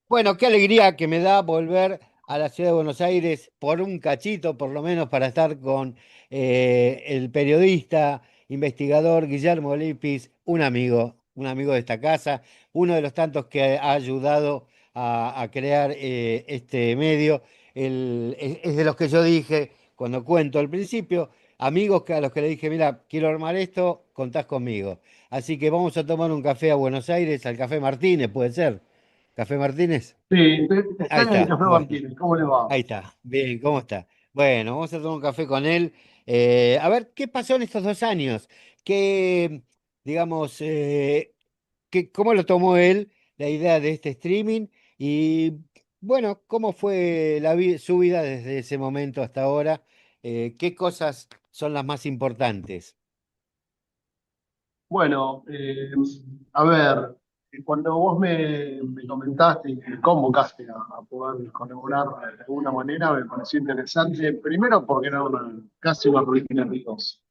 Bueno, qué alegría que me da volver a la ciudad de Buenos Aires por un cachito, por lo menos, para estar con el periodista, investigador Guillermo Lipis, un amigo de esta casa, uno de los tantos que ha ayudado a crear este medio. Es de los que yo dije cuando cuento al principio, amigos a los que le dije, mira, quiero armar esto, contás conmigo. Así que vamos a tomar un café a Buenos Aires, al Café Martínez, puede ser. ¿Café Martínez? Sí, Ahí estoy en el está, Café bueno, Martínez, ¿cómo le va? ahí está. Bien, ¿cómo está? Bueno, vamos a tomar un café con él. A ver, ¿qué pasó en estos 2 años? ¿Qué, digamos, cómo lo tomó él, la idea de este streaming? Y, bueno, ¿cómo fue su vida desde ese momento hasta ahora? ¿Qué cosas son las más importantes? Bueno, a ver, cuando vos me comentaste y me convocaste a poder colaborar de alguna manera, me pareció interesante, primero porque era casi una rutina amigos.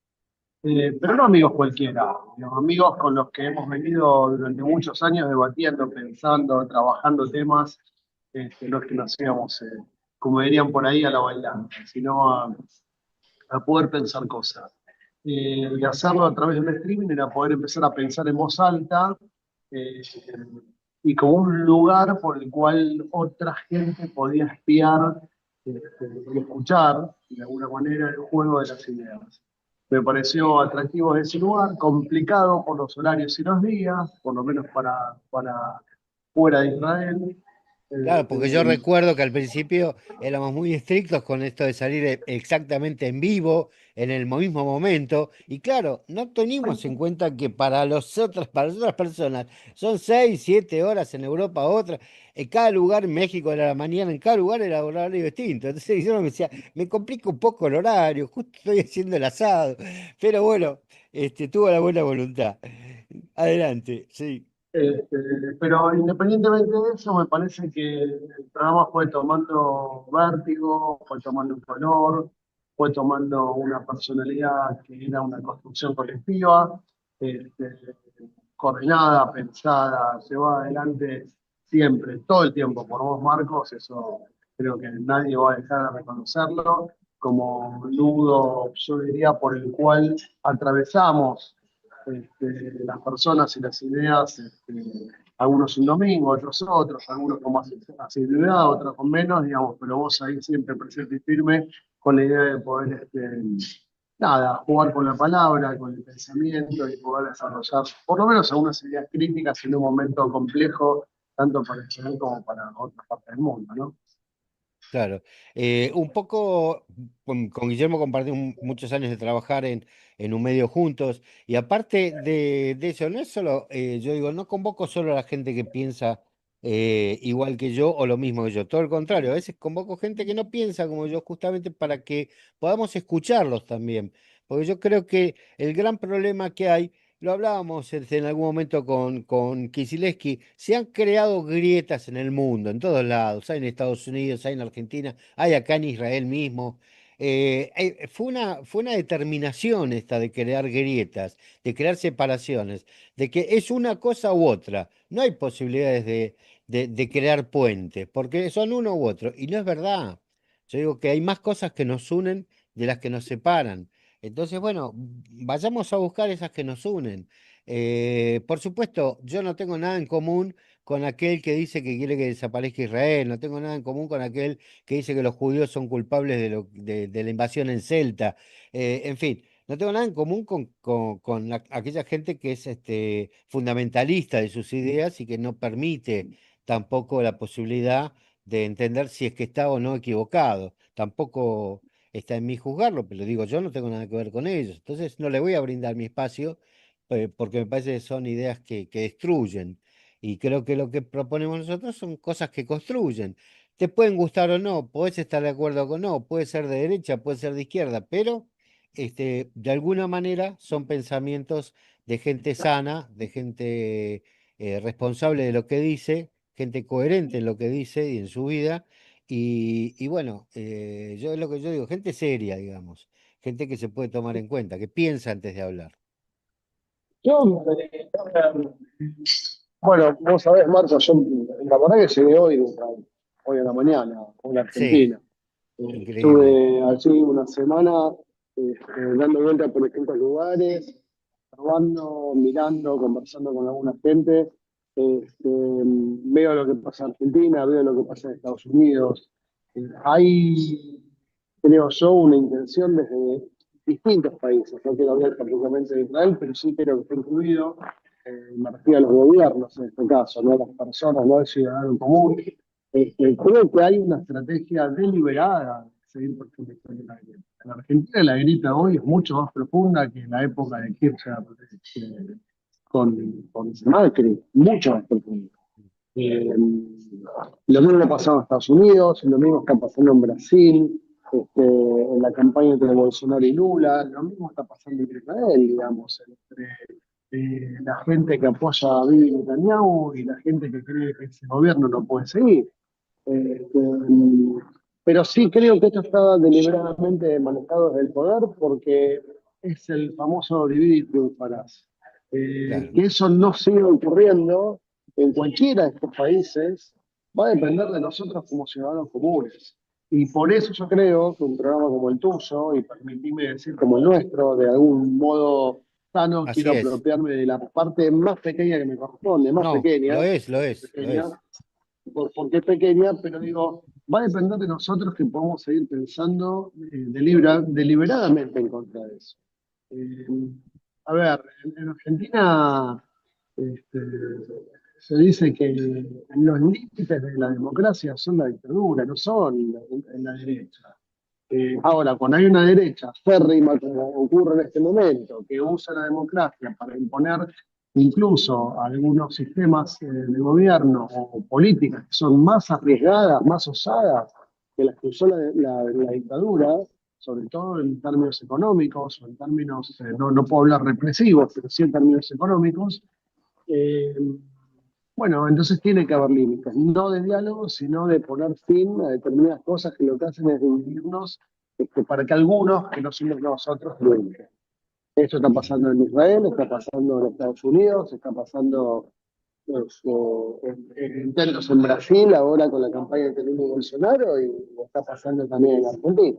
Pero no amigos cualquiera, digamos, amigos con los que hemos venido durante muchos años debatiendo, pensando, trabajando temas, no es que nos íbamos, como dirían por ahí, a la bailanta, sino a poder pensar cosas. Y hacerlo a través del streaming era poder empezar a pensar en voz alta, eh, y como un lugar por el cual otra gente podía espiar, y escuchar de alguna manera el juego de las ideas. Me pareció atractivo ese lugar, complicado por los horarios y los días, por lo menos para fuera de Israel. Claro, porque yo Eh, recuerdo que al principio éramos muy estrictos con esto de salir exactamente en vivo, en el mismo momento, y claro, no teníamos en cuenta que para las otras personas son 6, 7 horas en Europa, otra, en cada lugar, en México era la mañana, en cada lugar era horario distinto. Entonces yo me decía, me complica un poco el horario, justo estoy haciendo el asado, pero bueno, tuvo la buena voluntad. Adelante, sí. Este, pero independientemente de eso, me parece que el programa fue tomando vértigo, fue tomando un color, fue tomando una personalidad que era una construcción colectiva, este, coordinada, pensada, llevada adelante siempre, todo el tiempo por vos, Marcos. Eso creo que nadie va a dejar de reconocerlo como un nudo, yo diría, por el cual atravesamos, las personas y las ideas, algunos un domingo, otros, algunos con más asiduidad, otros con menos, digamos, pero vos ahí siempre presente y firme con la idea de poder, nada, jugar con la palabra, con el pensamiento y poder desarrollar por lo menos algunas ideas críticas en un momento complejo, tanto para Israel como para otras partes del mundo, ¿no? Claro. Un poco con Guillermo compartimos muchos años de trabajar en un medio juntos y aparte de eso, no es solo, yo digo, no convoco solo a la gente que piensa igual que yo o lo mismo que yo, todo el contrario, a veces convoco gente que no piensa como yo justamente para que podamos escucharlos también, porque yo creo que el gran problema que hay, lo hablábamos en algún momento con Kicilloski, se han creado grietas en el mundo, en todos lados, hay en Estados Unidos, hay en Argentina, hay acá en Israel mismo. Fue una determinación esta de crear grietas, de crear separaciones, de que es una cosa u otra. No hay posibilidades de crear puentes, porque son uno u otro. Y no es verdad. Yo digo que hay más cosas que nos unen de las que nos separan. Entonces, bueno, vayamos a buscar esas que nos unen. Por supuesto, yo no tengo nada en común con aquel que dice que quiere que desaparezca Israel, no tengo nada en común con aquel que dice que los judíos son culpables de la invasión en Celta. En fin, no tengo nada en común con aquella gente que es fundamentalista de sus ideas y que no permite tampoco la posibilidad de entender si es que está o no equivocado. Tampoco está en mí juzgarlo, pero digo, yo no tengo nada que ver con ellos. Entonces no le voy a brindar mi espacio porque me parece que son ideas que destruyen. Y creo que lo que proponemos nosotros son cosas que construyen. Te pueden gustar o no, podés estar de acuerdo o no, puede ser de derecha, puede ser de izquierda, pero de alguna manera son pensamientos de gente sana, de gente responsable de lo que dice, gente coherente en lo que dice y en su vida. Y bueno, yo es lo que yo digo, gente seria, digamos, gente que se puede tomar en cuenta, que piensa antes de hablar. Yo, Bueno, vos sabés, Marco, yo la verdad que llegué hoy a la mañana, a la Sí, Argentina. increíble. Estuve allí una semana dando vueltas por distintos lugares, probando, mirando, conversando con alguna gente. Veo lo que pasa en Argentina, veo lo que pasa en Estados Unidos. Hay, creo yo, una intención desde distintos países. No quiero hablar particularmente de Israel, pero sí quiero que esté incluido. Me refiero a los gobiernos en este caso, no a las personas, no al ciudadano común. Creo que hay una estrategia deliberada de seguir profundizando en la grieta. En Argentina la grieta hoy es mucho más profunda que en la época de Kirchner con Macri, mucho más profunda. Eh, lo mismo pasaba en Estados Unidos, lo mismo está pasando en Brasil, en la campaña entre Bolsonaro y Lula, lo mismo está pasando en Israel, digamos, entre la gente que apoya a Bibi Netanyahu y la gente que cree que ese gobierno no puede seguir. Este, pero sí creo que esto está deliberadamente manejado desde el poder porque es el famoso divide y triunfarás. Claro, Que eso no siga ocurriendo en cualquiera de estos países va a depender de nosotros como ciudadanos comunes. Y por eso yo creo que un programa como el tuyo, y permitime decir como el nuestro, de algún modo sano, quiero así es. apropiarme de la parte más pequeña que me corresponde, más No, pequeña, lo pequeña, es. porque es pequeña, pero digo, va a depender de nosotros que podamos seguir pensando deliberadamente en contra de eso. Eh, a ver, en Argentina este, se dice que los límites de la democracia son la dictadura, no son en la derecha. Ahora, cuando hay una derecha férrima, como ocurre en este momento, que usa la democracia para imponer incluso algunos sistemas de gobierno o políticas que son más arriesgadas, más osadas que las que usó la dictadura, sobre todo en términos económicos o en términos, no puedo hablar represivos, pero sí en términos económicos, eh, bueno, entonces tiene que haber límites, no de diálogo, sino de poner fin a determinadas cosas que lo que hacen es dividirnos para que algunos, que no somos nosotros, triunfen. Esto está Mm, pasando en Israel, está pasando en Estados Unidos, está pasando en intentos en Brasil, ahora con la campaña de Luis Bolsonaro, y está pasando también en Argentina.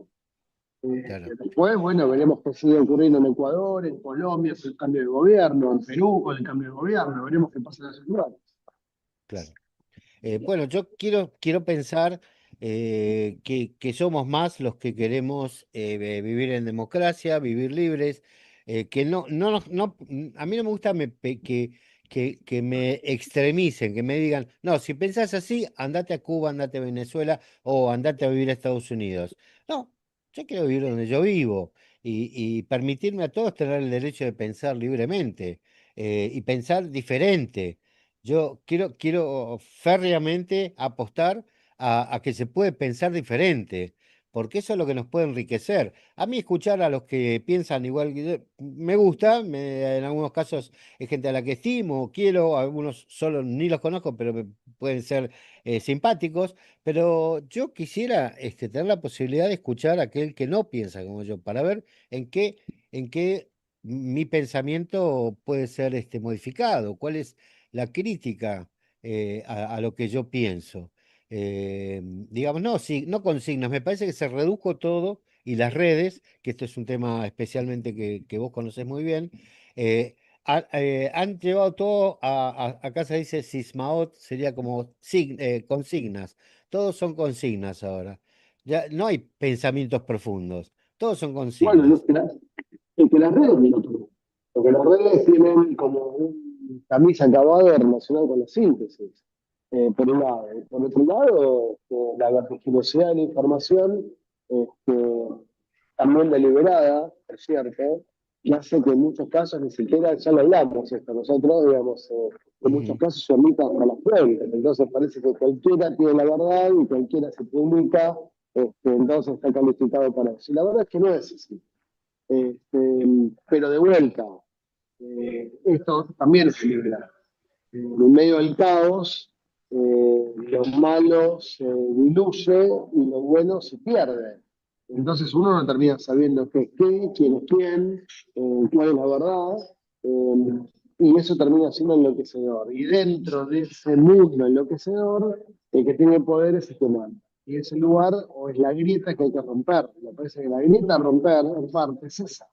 claro, Después, bueno, veremos qué sigue ocurriendo en Ecuador, en Colombia, con el cambio de gobierno, en Perú, con el cambio de gobierno, veremos qué pasa en esos lugares. claro. Bueno, yo quiero pensar que somos más los que queremos vivir en democracia, vivir libres, que a mí no me gusta que me extremicen, que me digan, no, si pensás así, andate a Cuba, andate a Venezuela o andate a vivir a Estados Unidos. No, yo quiero vivir donde yo vivo y permitirme a todos tener el derecho de pensar libremente y pensar diferente. Yo quiero férreamente apostar a que se puede pensar diferente, porque eso es lo que nos puede enriquecer. A mí escuchar a los que piensan igual que yo, me gusta, en algunos casos es gente a la que estimo, quiero, algunos solo ni los conozco, pero pueden ser simpáticos, pero yo quisiera tener la posibilidad de escuchar a aquel que no piensa como yo, para ver en qué mi pensamiento puede ser modificado, cuál es la crítica a lo que yo pienso. Digamos, no, sí, no consignas, me parece que se redujo todo y las redes, que esto es un tema especialmente que vos conocés muy bien, eh, han llevado todo acá se dice Sismaot, sería como consignas, todos son consignas ahora. Ya no hay pensamientos profundos, todos son Bueno, consignas. es que las redes no lo tuvo. Porque las redes tienen como un camisa acabado relacionado con la síntesis, por un lado. Y por otro lado, la vertiginosidad de la información, este, también deliberada, es cierto, y hace que en muchos casos ni siquiera, ya lo hablamos esto, nosotros, digamos, en muchos Ujú, casos se omita hasta las fuentes. Entonces parece que cualquiera tiene la verdad y cualquiera se publica, entonces está calificado para eso. Y la verdad es que no es así. Este, pero de vuelta, esto también es equilibrar. En medio del caos, lo malo se diluye y lo bueno se pierde. Entonces uno no termina sabiendo qué es qué, quién es quién, cuál es la verdad. y eso termina siendo enloquecedor. Y dentro de ese mundo enloquecedor, el que tiene poder es el que manda. Y ese lugar o es la grieta que hay que romper. Me parece que la grieta a romper, en parte, es esa.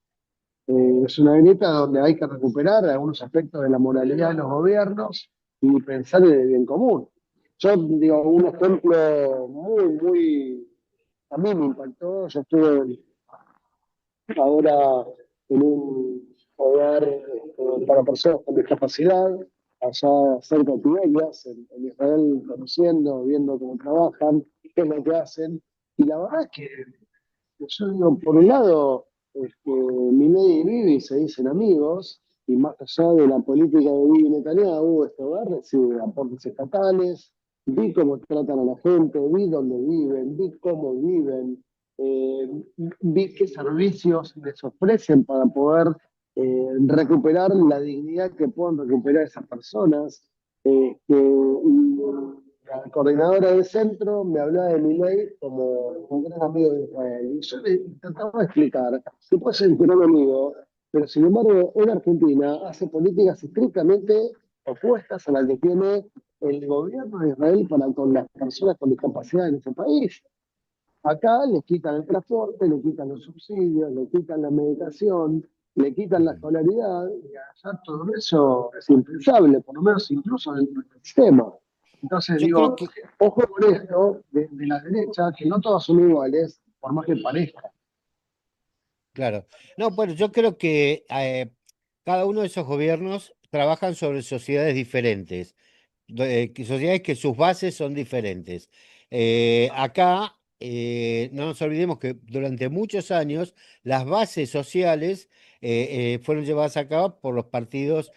Es una grieta donde hay que recuperar algunos aspectos de la moralidad de los gobiernos y pensar en el bien común. Yo digo, un ejemplo a mí me impactó, yo estuve ahora en un hogar para personas con discapacidad, allá cerca de Tiberias, en Israel, conociendo, viendo cómo trabajan, qué es lo que hacen. Y la verdad es que yo digo, por un lado, Milei y Bibi se dicen amigos, y más allá de la política de Bibi Netanyahu, este hogar recibe aportes estatales, vi cómo tratan a la gente, vi dónde viven, vi cómo viven, eh, vi qué servicios les ofrecen para poder recuperar la dignidad que puedan recuperar esas personas. Y la coordinadora del centro me hablaba de Milei como un gran amigo de Israel. Y yo le intentaba explicar que puede ser un gran amigo, pero sin embargo en Argentina hace políticas estrictamente opuestas a las que tiene el gobierno de Israel para con las personas con discapacidad en ese país. Acá les quitan el transporte, le quitan los subsidios, le quitan la medicación, le quitan la Ujú. escolaridad, y allá todo eso es impensable, por lo menos incluso dentro del sistema. Entonces Yo creo digo, que, ojo con esto de la derecha, que no todas son iguales, por más que parezca. claro, no, bueno, yo creo que cada uno de esos gobiernos trabajan sobre sociedades diferentes. Sociedades que sus bases son diferentes. Acá, no nos olvidemos que durante muchos años las bases sociales fueron llevadas a cabo por los partidos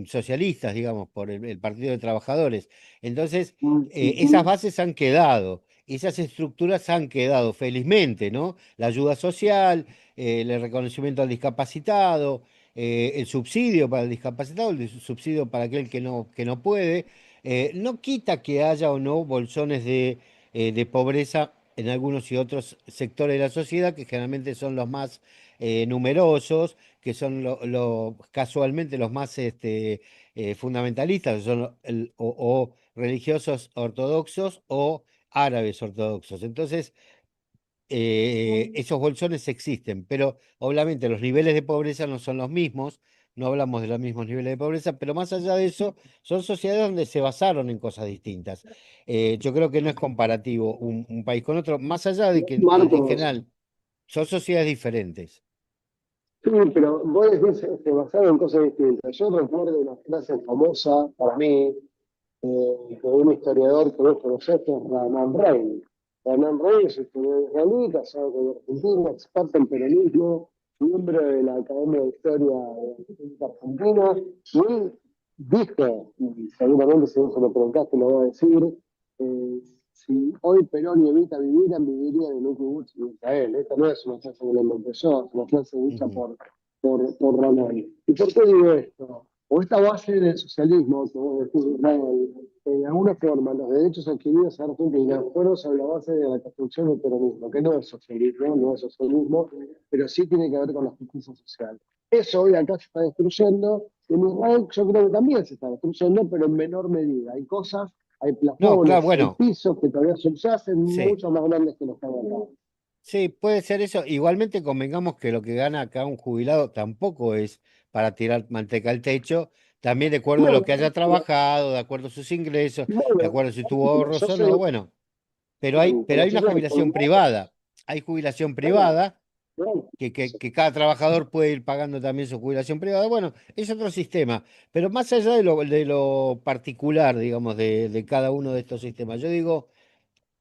socialistas, digamos, por el Partido de Trabajadores. Entonces, esas bases han quedado. Esas estructuras han quedado, felizmente, ¿no? La ayuda social, el reconocimiento al discapacitado, el subsidio para el discapacitado, el subsidio para aquel que no puede, no quita que haya o no bolsones de pobreza en algunos y otros sectores de la sociedad, que generalmente son los más numerosos, que son casualmente los más fundamentalistas, son o religiosos ortodoxos o árabes ortodoxos. Entonces, esos bolsones existen, pero obviamente los niveles de pobreza no son los mismos, no hablamos de los mismos niveles de pobreza, pero más allá de eso, son sociedades donde se basaron en cosas distintas. Yo creo que no es comparativo un país con otro, más allá de que en Marcos, general son sociedades diferentes. sí, pero vos decís basado en cosas distintas. Yo recuerdo una frase famosa para mí, de un historiador que vos conocés, que es Ramón Rey. Ramón Rey es historiador israelí, casado con Argentina, experto en peronismo, miembro de la Academia de Historia de la República Argentina, y él dijo, y seguramente si vos se lo preguntaste lo va a decir, eh, si hoy Perón y Evita vivieran, vivirían en un kibutz en Israel. Esta no es una frase que lo inventé yo, es una frase dicha Ujú. por Ramón. ¿Y por qué digo esto? O esta base del socialismo, que vos decís, Israel, de alguna forma los derechos adquiridos en Argentina fueron sobre la base de la construcción del peronismo, que no es socialismo, no es socialismo, pero sí tiene que ver con la justicia social. Eso hoy acá se está destruyendo, y en Israel yo creo que también se está destruyendo, pero en menor medida. Hay cosas, hay No, claro, plafones, hay bueno, pisos que todavía subsisten sí. mucho más grandes que los que hay acá. Sí, puede ser eso. Igualmente convengamos que lo que gana acá un jubilado tampoco es para tirar manteca al techo, también de acuerdo a lo Bueno, que haya trabajado, de acuerdo a sus ingresos, de bueno, acuerdo a si tuvo ahorros yo o sé, no, bueno, pero pero hay yo una sé, jubilación privada. Hay jubilación bueno, privada, bueno, que cada trabajador puede ir pagando también su jubilación privada. Bueno, es otro sistema, pero más allá de lo particular, digamos, de cada uno de estos sistemas, yo digo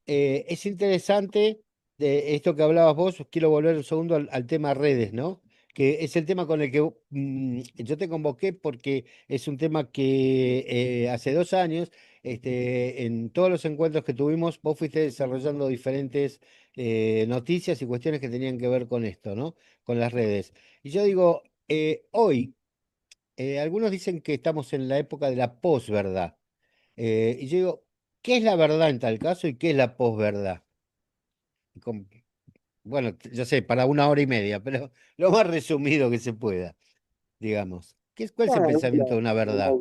es interesante de esto que hablabas vos, quiero volver un segundo al tema redes, ¿no? Que es el tema con el que yo te convoqué porque es un tema que hace 2 años, en todos los encuentros que tuvimos, vos fuiste desarrollando diferentes noticias y cuestiones que tenían que ver con esto, ¿no? Con las redes. Y yo digo, hoy, algunos dicen que estamos en la época de la posverdad. Y yo digo, ¿qué es la verdad en tal caso y qué es la posverdad? Con- bueno, yo sé, para 1 hora y media, pero lo más resumido que se pueda, digamos. ¿Cuál es el Bueno, pensamiento de una verdad?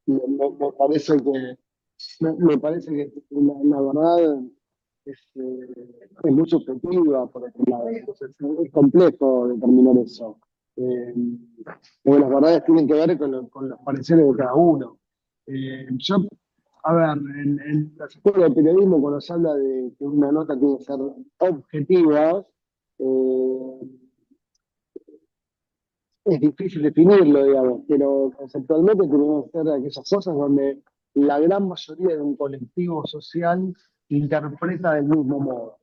me parece que, me parece que la verdad es muy subjetiva, por otro lado. Entonces, es complejo determinar eso. Eh, Porque las verdades tienen que ver con los pareceres de cada uno. Yo, a ver, en las escuelas de periodismo, cuando se habla de que una nota tiene que ser objetiva, eh, es difícil definirlo, digamos, pero conceptualmente tenemos que ser aquellas cosas donde la gran mayoría de un colectivo social interpreta del mismo modo.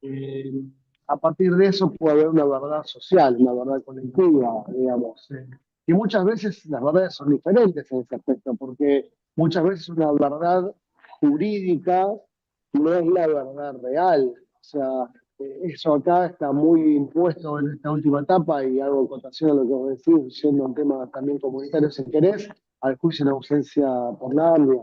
Eh, a partir de eso puede haber una verdad social, una verdad colectiva, digamos. Y muchas veces las verdades son diferentes en ese aspecto, porque muchas veces una verdad jurídica no es la verdad real. O sea, eso acá está muy impuesto en esta última etapa y hago cotación a lo que vos decís, siendo un tema también comunitario, si querés, al juicio en ausencia por la AMIA,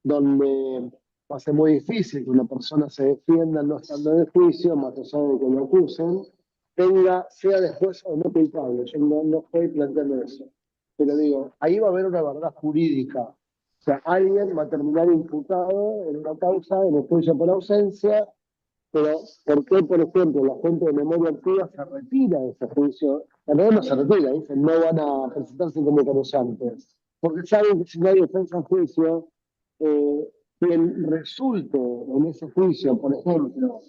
donde va a ser muy difícil que una persona se defienda no estando en el juicio, más allá de que lo acusen, sea después o no culpable. Yo no estoy planteando eso. Pero digo, ahí va a haber una verdad jurídica. O sea, alguien va a terminar imputado en una causa, en el juicio por ausencia, pero ¿por qué, por ejemplo, la gente de memoria activa se retira de ese juicio? En realidad no se retira, dicen, no van a presentarse como denunciantes, porque saben que si no hay defensa en juicio, eh, quien resulte en ese juicio, por ejemplo,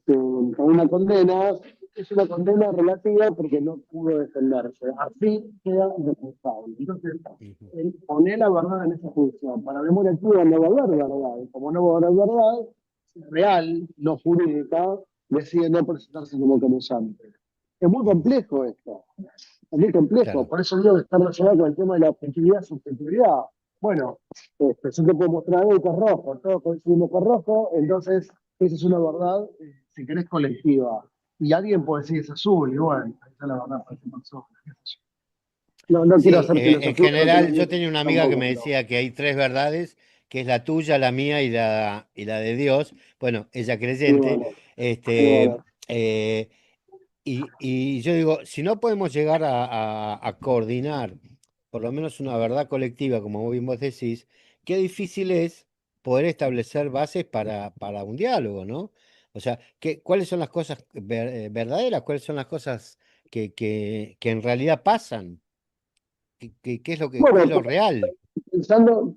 con una condena, es una condena relativa porque no pudo defenderse. Así queda responsable. Entonces, Ujú. el poner la verdad en ese juicio, para memoria activa no va a haber verdad, y como no va a haber verdad, real, no jurídica, decide no presentarse como denunciante. Es muy Ujú. complejo esto, es muy complejo. Claro. Por eso digo que está relacionado con el tema de la objetividad y subjetividad. Bueno, yo te puedo mostrar algo que es rojo, todos coincidimos con rojo, entonces esa es una verdad, si querés, colectiva. Y alguien puede decir es azul, y bueno, esa es la verdad para esa persona. Qué sé yo. No quiero Sí, hacer en filosofía, no quiero general yo tenía una amiga que tampoco, me pero decía que hay tres verdades, que es la tuya, la mía y la de Dios. Bueno, ella y creyente. bueno, y Este, bueno. eh, y yo digo, si no podemos llegar a coordinar por lo menos una verdad colectiva, como vos bien vos decís, qué difícil es poder establecer bases para un diálogo, ¿no? O sea, ¿cuáles son las cosas verdaderas? ¿Cuáles son las cosas que en realidad pasan? ¿Qué es qué es Bueno, lo real?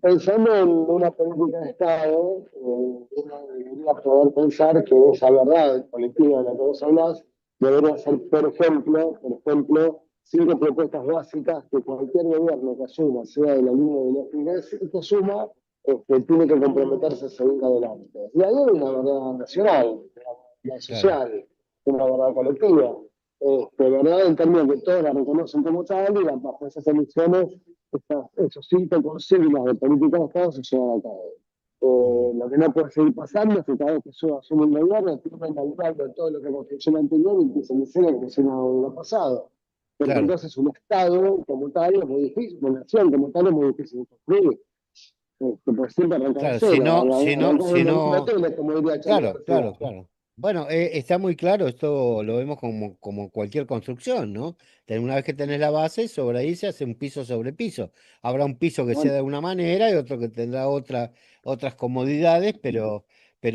pensando en una política de Estado, uno debería poder pensar que esa verdad colectiva de la que vos hablás debería ser, por ejemplo, cinco propuestas básicas que cualquier gobierno que asuma, sea de la línea de que asuma, tiene que comprometerse a seguir adelante. Y ahí hay una verdad nacional, una Claro, social, una verdad colectiva. ¿Verdad? En términos que todos la reconocen como tal y bajo esas emisiones esos cinco consignas de política de Estado se llevan a cabo. ujú, Lo que no puede seguir pasando es que cada vez que yo asumo un gobierno, pierden al cabo de todo lo que construyó el anterior y empiecen de cero como si nada hubiera pasado. Porque claro, entonces un Estado como tal es muy difícil, una nación como tal es muy difícil de construir. Porque siempre arranca de claro, cero, si arranca no, de un hotel, como diría Charlie claro, García. claro, claro. Bueno, está muy claro, esto lo vemos como cualquier construcción, ¿no? Una vez que tenés la base, sobre ahí se hace un piso sobre piso. Habrá un piso que sea Bueno, de una manera y otro que tendrá otras comodidades, pero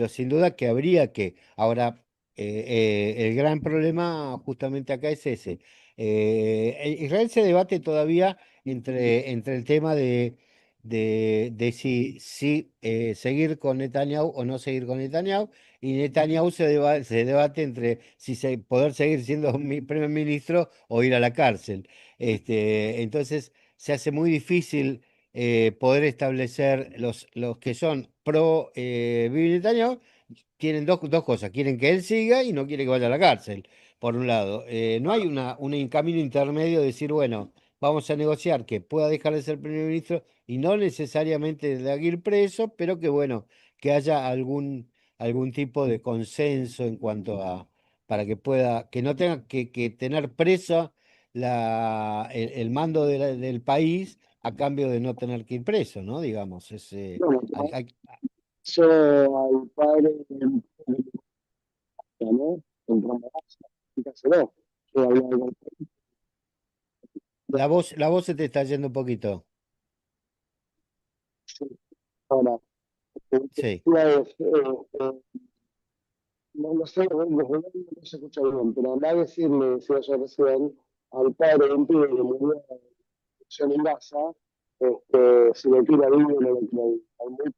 sin duda que habría que. Ahora, el gran problema justamente acá es ese. Israel se debate todavía entre el tema de si seguir con Netanyahu o no seguir con Netanyahu, y Netanyahu se debate entre si poder seguir siendo primer ministro o ir a la cárcel. Entonces se hace muy difícil poder establecer los que son pro Bibi Netanyahu, tienen dos cosas, quieren que él siga y no quiere que vaya a la cárcel, por un lado. No hay un camino intermedio de decir, bueno, vamos a negociar que pueda dejar de ser primer ministro y no necesariamente de ir preso, pero que bueno, que haya algún tipo de consenso en cuanto para que pueda, que no tenga que tener presa el mando del país a cambio de no tener que ir preso, ¿no? Digamos, bueno, hay, hay- yo al padre ¿no? En Roma, fíjate, que había algo la voz se te está yendo un poquito. Sí, ahora, Sí. no sé, desde dónde no se escucha bien, pero andá a decirle, decía yo recién, al padre de un pibe que murió de explosión en Gaza, si le tira vivo o no le tira vivo. Hay muy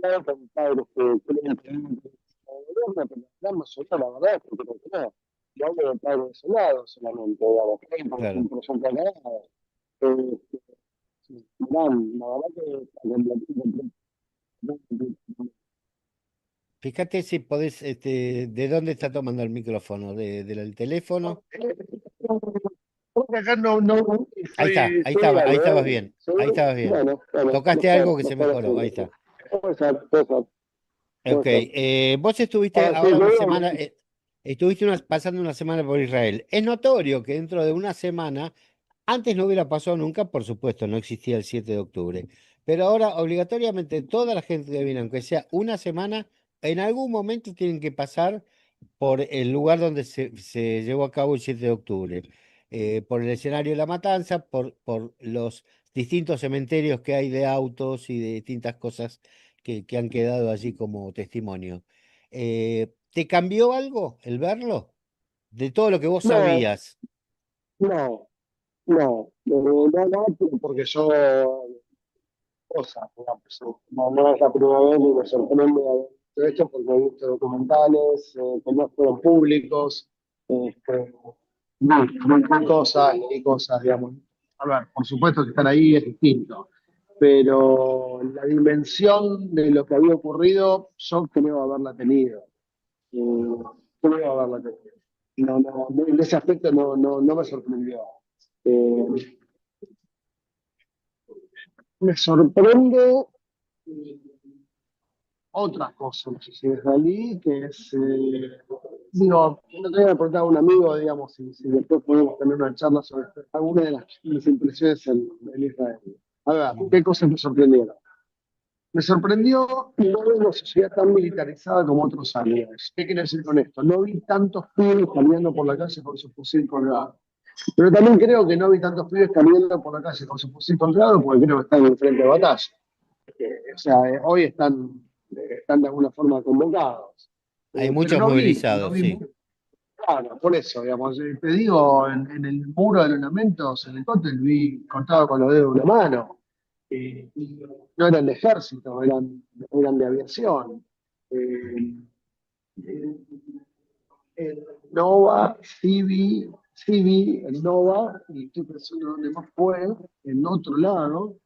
hablado con padres que creen que no gobierno, pero la gran mayoría, la verdad, es que creo que no. Yo hablo de padres desolados solamente, digamos, que hay por Claro. ejemplo, son cagadas. Eh, Mirán, la verdad que Fíjate si podés, ¿de dónde está tomando el micrófono? ¿Del teléfono? porque acá no Ahí está, estoy, ahí estoy estaba, ahí grave, estabas ¿eh? bien, ahí ¿Seguro? estabas bien. Bueno, Tocaste mejor, algo que se mejor así, mejoró, ahí mejor. está. Puede ser, puede ser, Ok, puede ser. vos estuviste Ahora sí, ahora una semana, luego, estuviste pasando una semana por Israel. Es notorio que dentro de una semana, antes no hubiera pasado nunca, por supuesto, no existía el 7 de octubre, pero ahora obligatoriamente toda la gente que viene, aunque sea una semana, en algún momento tienen que pasar por el lugar donde se llevó a cabo el 7 de octubre, por el escenario de la matanza, por los distintos cementerios que hay de autos y de distintas cosas que han quedado allí como testimonio. ¿Te cambió algo el verlo? De todo lo que vos no, sabías. no, no, porque yo, cosas, digamos, no es la primera vez ni me sorprende haber hecho esto porque he visto documentales que no fueron públicos, este, leí cosas, digamos. A ver, por supuesto que estar ahí es distinto, pero la dimensión de lo que había ocurrido, yo creo haberla tenido. Creo haberla tenido. En ese aspecto no me sorprendió. Eh, Me sorprende otra cosa, no sé si es Dalí, que es, digo, no te voy a preguntar a un amigo, digamos, si después podemos tener una charla sobre alguna de las impresiones en Israel. A ver, Ujú. ¿qué cosas me sorprendieron? Me sorprendió no ver una sociedad tan militarizada como otros años. ¿Qué quiere decir con esto? No vi tantos pibes caminando por la calle con su fusil colgado. Pero también creo que no vi tantos pibes caminando por la calle con su fusil colgado porque creo que están en frente de batalla. O sea, hoy están de alguna forma convocados. Hay Pero muchos no movilizados, vi sí. muy claro, por eso, digamos, te digo, en el muro de ornamentos, en el cóctel, vi contado con los dedos de una mano. Y no eran de ejército, eran de aviación. Eh, eh, el Nova, el Nova, y estoy pensando dónde más fue, en otro lado,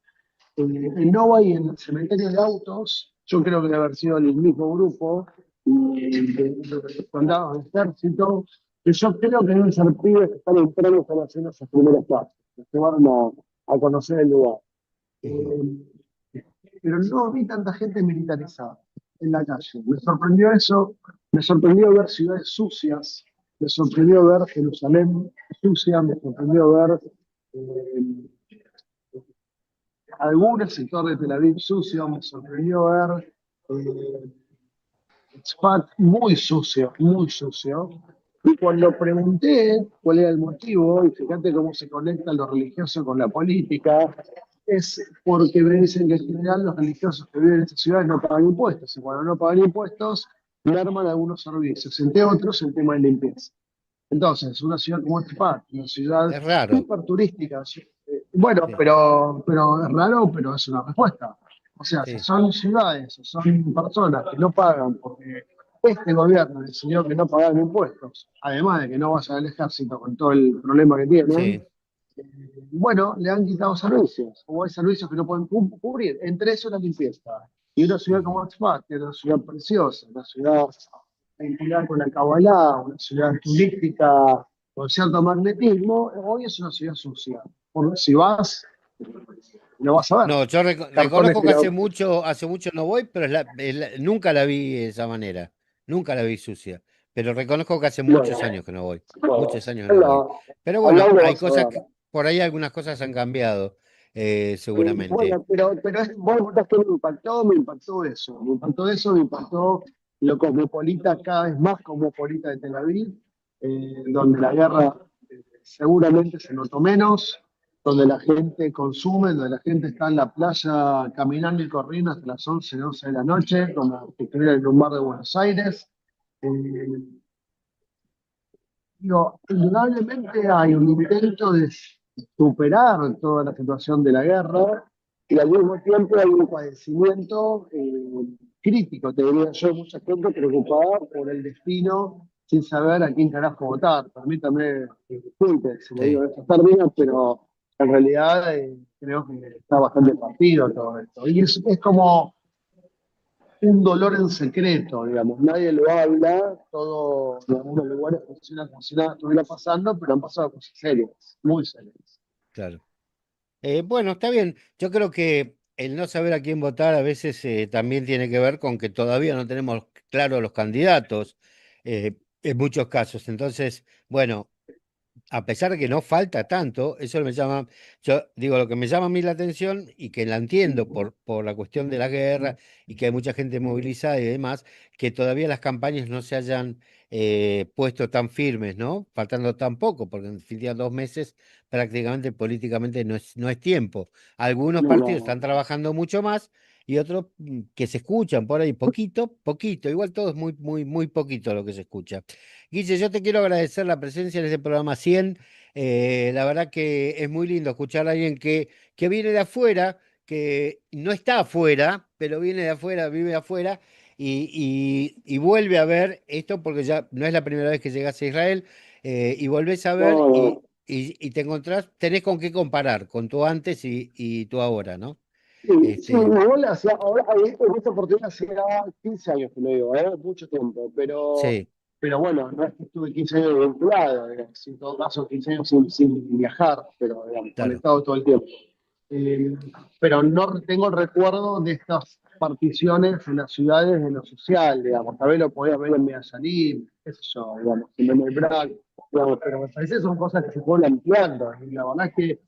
en Nova y en el cementerio de autos, yo creo que debe haber sido el mismo grupo de los soldados de ejército, que yo creo que deben ser pibes que están entrando para hacer esos primeros pasos, que se van a conocer el lugar. Ujú. Pero no vi tanta gente militarizada en la calle. Me sorprendió eso, me sorprendió ver ciudades sucias, me sorprendió ver Jerusalén sucia, me sorprendió ver eh, algunos sectores de Tel Aviv sucio, me sorprendió ver eh, Tzfat muy sucio, muy sucio. Y cuando pregunté cuál era el motivo, y fíjate cómo se conecta lo religioso con la política, es porque me dicen que en general los religiosos que viven en estas ciudades no pagan impuestos, y cuando no pagan impuestos, merman algunos servicios, entre otros el tema de limpieza. Entonces, una ciudad como Tzfat, una ciudad Es raro, súper turística, bueno, sí, pero es raro, pero es una respuesta. O sea, si sí, son ciudades o son personas que no pagan porque este gobierno decidió que no pagan impuestos, además de que no vayan al ejército con todo el problema que tienen, sí. bueno, le han quitado servicios, o hay servicios que no pueden cubrir, entre eso la limpieza. Y una ciudad como Ujú. Oxford, que es una ciudad preciosa, una ciudad vinculada con la Kabbalah, una ciudad turística con cierto magnetismo, hoy es una ciudad sucia. Si vas, lo vas a ver. No, yo Cartones reconozco que tirados. hace mucho no voy, pero nunca la vi de esa manera. Nunca la vi sucia. Pero reconozco que hace Bueno, muchos años que no voy. bueno, Muchos años que no voy. anda, Pero al lado bueno, lo hay vas a cosas ver. que, por ahí algunas cosas han cambiado, seguramente. Bueno, pero vos notás que me impactó lo cosmopolita, cada vez más cosmopolita de Tel Aviv, donde la guerra seguramente se notó menos, donde la gente consume, donde la gente está en la playa caminando y corriendo hasta las 11 12 de la noche, como que estuviera en un bar de Buenos Aires. Eh, Digo, indudablemente hay un intento de superar toda la situación de la guerra y al mismo tiempo hay un padecimiento crítico, te diría yo, mucha gente preocupada por el destino sin saber a quién carajo votar. Permítame que disculpe si lo digo Sí. de esta términos, pero en realidad creo que está bastante partido todo esto. Y es como un dolor en secreto, digamos, nadie lo habla, todo en algunos lugares funciona como si nada estuviera pasando, pero han pasado cosas serias, muy serias. Claro. Bueno, está bien. Yo creo que el no saber a quién votar a veces también tiene que ver con que todavía no tenemos claros los candidatos en muchos casos. Entonces, bueno, a pesar de que no falta tanto, eso me llama, yo digo, lo que me llama a mí la atención y que la entiendo por la cuestión de la guerra y que hay mucha gente movilizada y demás, que todavía las campañas no se hayan puesto tan firmes, ¿no? Faltando tan poco, porque en definitiva 2 meses prácticamente políticamente no es tiempo. Algunos No, partidos no, están trabajando mucho más y otros que se escuchan por ahí poquito, poquito, igual todo es muy, muy, muy poquito lo que se escucha. Guille, yo te quiero agradecer la presencia en este programa 100. La verdad que es muy lindo escuchar a alguien que viene de afuera, que no está afuera, pero viene de afuera, vive afuera y vuelve a ver esto porque ya no es la primera vez que llegas a Israel y volvés a ver no, y, no. y, y te encontrás, tenés con qué comparar, con tu antes y tu ahora, ¿no? Sí, sí, Este, igual ahora, en esta oportunidad hacía 15 años que lo digo, mucho tiempo, sí, pero bueno, no es que estuve 15 años vinculado, digamos, en todo caso 15 años sin viajar, pero digamos, claro, conectado todo el tiempo. Eh, pero no tengo el recuerdo de estas particiones en las ciudades de lo social, digamos. Tal vez lo podía ver en Medellín, qué sé yo, digamos, en el Brac, digamos, pero me parece que son cosas que se pueden ampliando. Y la verdad es que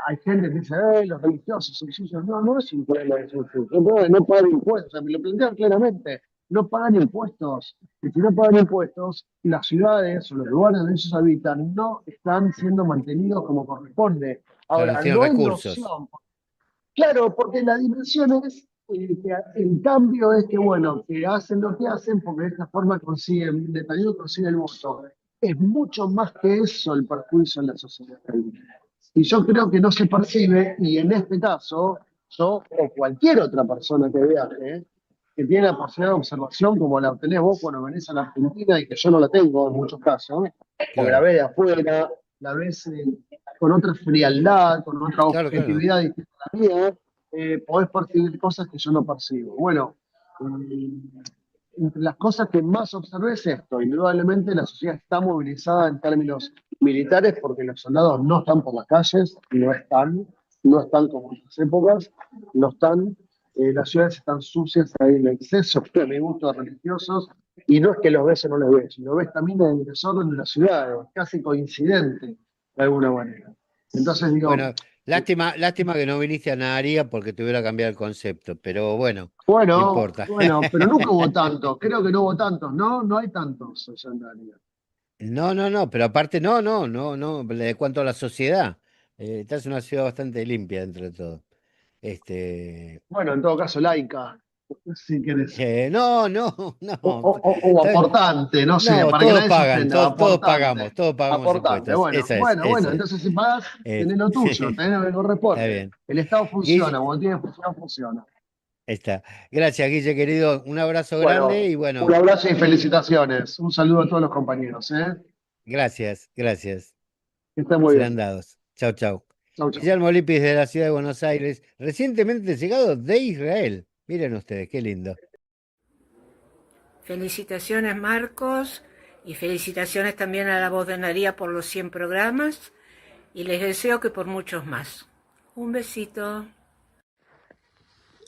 hay gente que dice, los religiosos son sucios. No, no es un problema de sucios, es un problema de no pagar impuestos. O sea, me lo plantean claramente, no pagan impuestos. Y si no pagan impuestos, las ciudades o los lugares donde ellos habitan no están siendo mantenidos como corresponde. claro, no Ahora, tienen no es la recursos. opción. Claro, porque la dimensión es, que el cambio es que, bueno, que hacen lo que hacen porque de esta forma consiguen, Netanyahu consigue el voto. Es mucho más que eso el perjuicio en la sociedad. Y yo creo que no se percibe, y en este caso, yo o cualquier otra persona que viaje, que tiene la posibilidad de observación como la tenés vos cuando venís a la Argentina y que yo no la tengo en muchos casos, porque la Claro, ves de afuera, la ves con otra frialdad, con otra claro, claro. objetividad distinta a la mía, podés percibir cosas que yo no percibo. Bueno, eh, entre las cosas que más observé es esto, indudablemente la sociedad está movilizada en términos militares porque los soldados no están por las calles, no están como en otras épocas, no están, las ciudades están sucias, hay un exceso, a mi gusto, de religiosos, y no es que los ves o no los ves, lo ves también en el desorden de las ciudades, casi coincidente de alguna manera. Entonces digo, Bueno, lástima que no viniste a Naharía porque te hubiera cambiado el concepto, pero bueno, no importa. bueno, pero nunca hubo tantos, creo que no hubo tantos, ¿no? No hay tantos allá en realidad. No, no, no, pero aparte no, no, no, no, de cuanto a la sociedad, esta es una ciudad bastante limpia dentro de todo. Este, Bueno, en todo caso, laica, si querés. no, no, O, no, o aportante, no sé, no, para que todos nadie se pagan, ofenda, aportante, todos pagamos aportante. impuestos, Bueno, bueno, bueno, entonces si pagas, tenés lo tuyo, sí, tenés lo que está corresponde. bien. El Estado funciona, Guille, cuando tiene función, funciona. está. Gracias, Guille, querido, un abrazo grande Bueno, y un bueno, abrazo y felicitaciones. Un saludo a todos los compañeros, ¿eh? gracias, gracias. Que estén muy Serán bien. dados. Chau, chau. Chau, chau. Guillermo Lipis de la ciudad de Buenos Aires, recientemente llegado de Israel. Miren ustedes, qué lindo. Felicitaciones Marcos y felicitaciones también a La Voz de Naría por los 100 programas y les deseo que por muchos más. Un besito.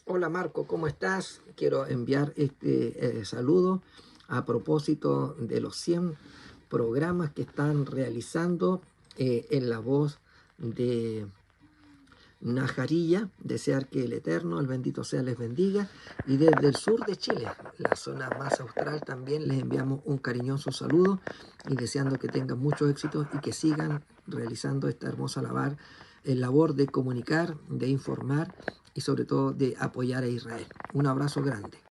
Hola Marco, ¿cómo estás? Quiero enviar este saludo a propósito de los 100 programas que están realizando en la voz de Najarilla, desear que el Eterno, el bendito sea, les bendiga. Y desde el sur de Chile, la zona más austral, también les enviamos un cariñoso saludo y deseando que tengan muchos éxitos y que sigan realizando esta hermosa labor de comunicar, de informar y sobre todo de apoyar a Israel. Un abrazo grande.